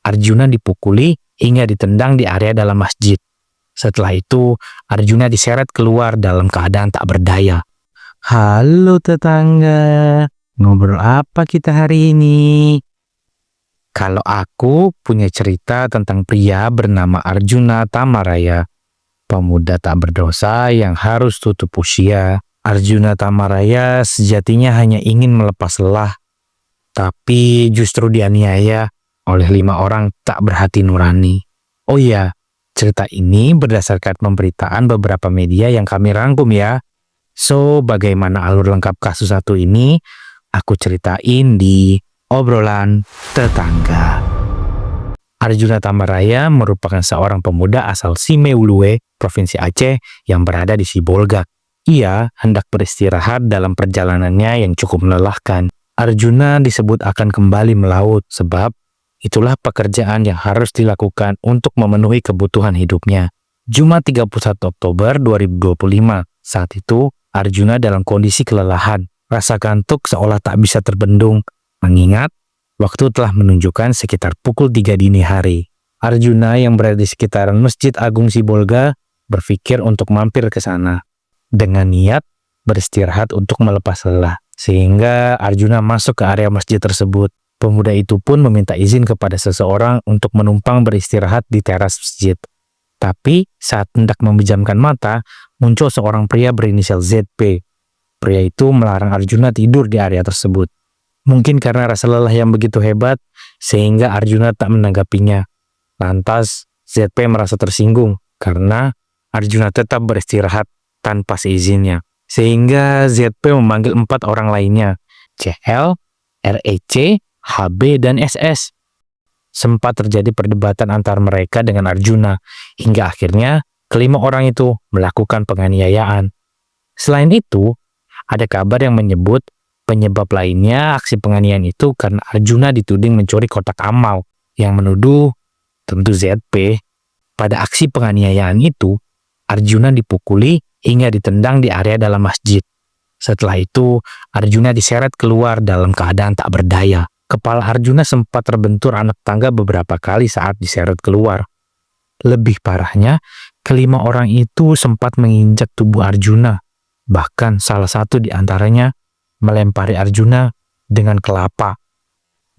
Arjuna dipukuli hingga ditendang di area dalam masjid. Setelah itu, Arjuna diseret keluar dalam keadaan tak berdaya. Halo tetangga, ngobrol apa kita hari ini? Kalau aku punya cerita tentang pria bernama Arjuna Tamaraya, pemuda tak berdosa yang harus tutup usia. Arjuna Tamaraya sejatinya hanya ingin melepas lelah, tapi justru dianiaya oleh 5 orang tak berhati nurani. Oh iya, cerita ini berdasarkan pemberitaan beberapa media yang kami rangkum ya. So, bagaimana alur lengkap kasus satu ini? Aku ceritain di obrolan tetangga. Arjuna Tamaraya merupakan seorang pemuda asal Simeulue, Provinsi Aceh yang berada di Sibolga. Ia hendak beristirahat dalam perjalanannya yang cukup melelahkan. Arjuna disebut akan kembali melaut sebab itulah pekerjaan yang harus dilakukan untuk memenuhi kebutuhan hidupnya. Jumat 31 Oktober 2025, saat itu Arjuna dalam kondisi kelelahan. Rasa kantuk seolah tak bisa terbendung, mengingat waktu telah menunjukkan sekitar pukul 3 dini hari. Arjuna yang berada di sekitaran Masjid Agung Sibolga berpikir untuk mampir ke sana dengan niat beristirahat untuk melepas lelah. Sehingga Arjuna masuk ke area masjid tersebut. Pemuda itu pun meminta izin kepada seseorang untuk menumpang beristirahat di teras masjid. Tapi saat hendak memejamkan mata, muncul seorang pria berinisial ZP. Pria itu melarang Arjuna tidur di area tersebut. Mungkin karena rasa lelah yang begitu hebat, sehingga Arjuna tak menanggapinya. Lantas, ZP merasa tersinggung karena Arjuna tetap beristirahat tanpa seizinnya. Sehingga ZP memanggil 4 orang lainnya, CL, REC, HB, dan SS. Sempat terjadi perdebatan antar mereka dengan Arjuna, hingga akhirnya ke-5 orang itu melakukan penganiayaan. Selain itu, ada kabar yang menyebut penyebab lainnya aksi penganiayaan itu karena Arjuna dituding mencuri kotak amal, yang menuduh tentu ZP. Pada aksi penganiayaan itu, Arjuna dipukuli hingga ditendang di area dalam masjid. Setelah itu, Arjuna diseret keluar dalam keadaan tak berdaya. Kepala Arjuna sempat terbentur anak tangga beberapa kali saat diseret keluar. Lebih parahnya, ke-5 orang itu sempat menginjak tubuh Arjuna. Bahkan salah satu di antaranya melempari Arjuna dengan kelapa.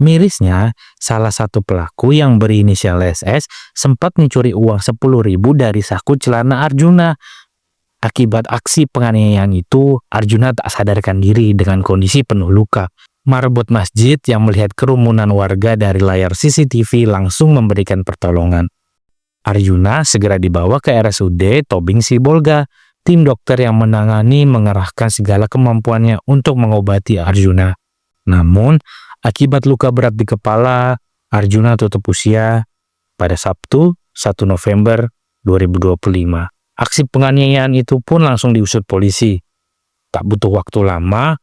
Mirisnya, salah satu pelaku yang berinisial SS sempat mencuri uang 10.000 dari saku celana Arjuna. Akibat aksi penganiayaan itu, Arjuna tak sadarkan diri dengan kondisi penuh luka. Marbot masjid yang melihat kerumunan warga dari layar CCTV langsung memberikan pertolongan. Arjuna segera dibawa ke RSUD Tobing Sibolga. Tim dokter yang menangani mengerahkan segala kemampuannya untuk mengobati Arjuna. Namun, akibat luka berat di kepala, Arjuna tutup usia pada Sabtu 1 November 2025. Aksi penganiayaan itu pun langsung diusut polisi. Tak butuh waktu lama,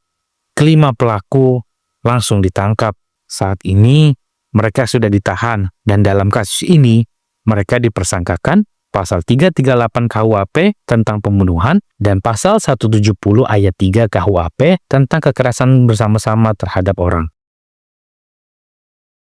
ke-5 pelaku langsung ditangkap. Saat ini, mereka sudah ditahan dan dalam kasus ini, mereka dipersangkakan pasal 338 KUHP tentang pembunuhan dan pasal 170 ayat 3 KUHP tentang kekerasan bersama-sama terhadap orang.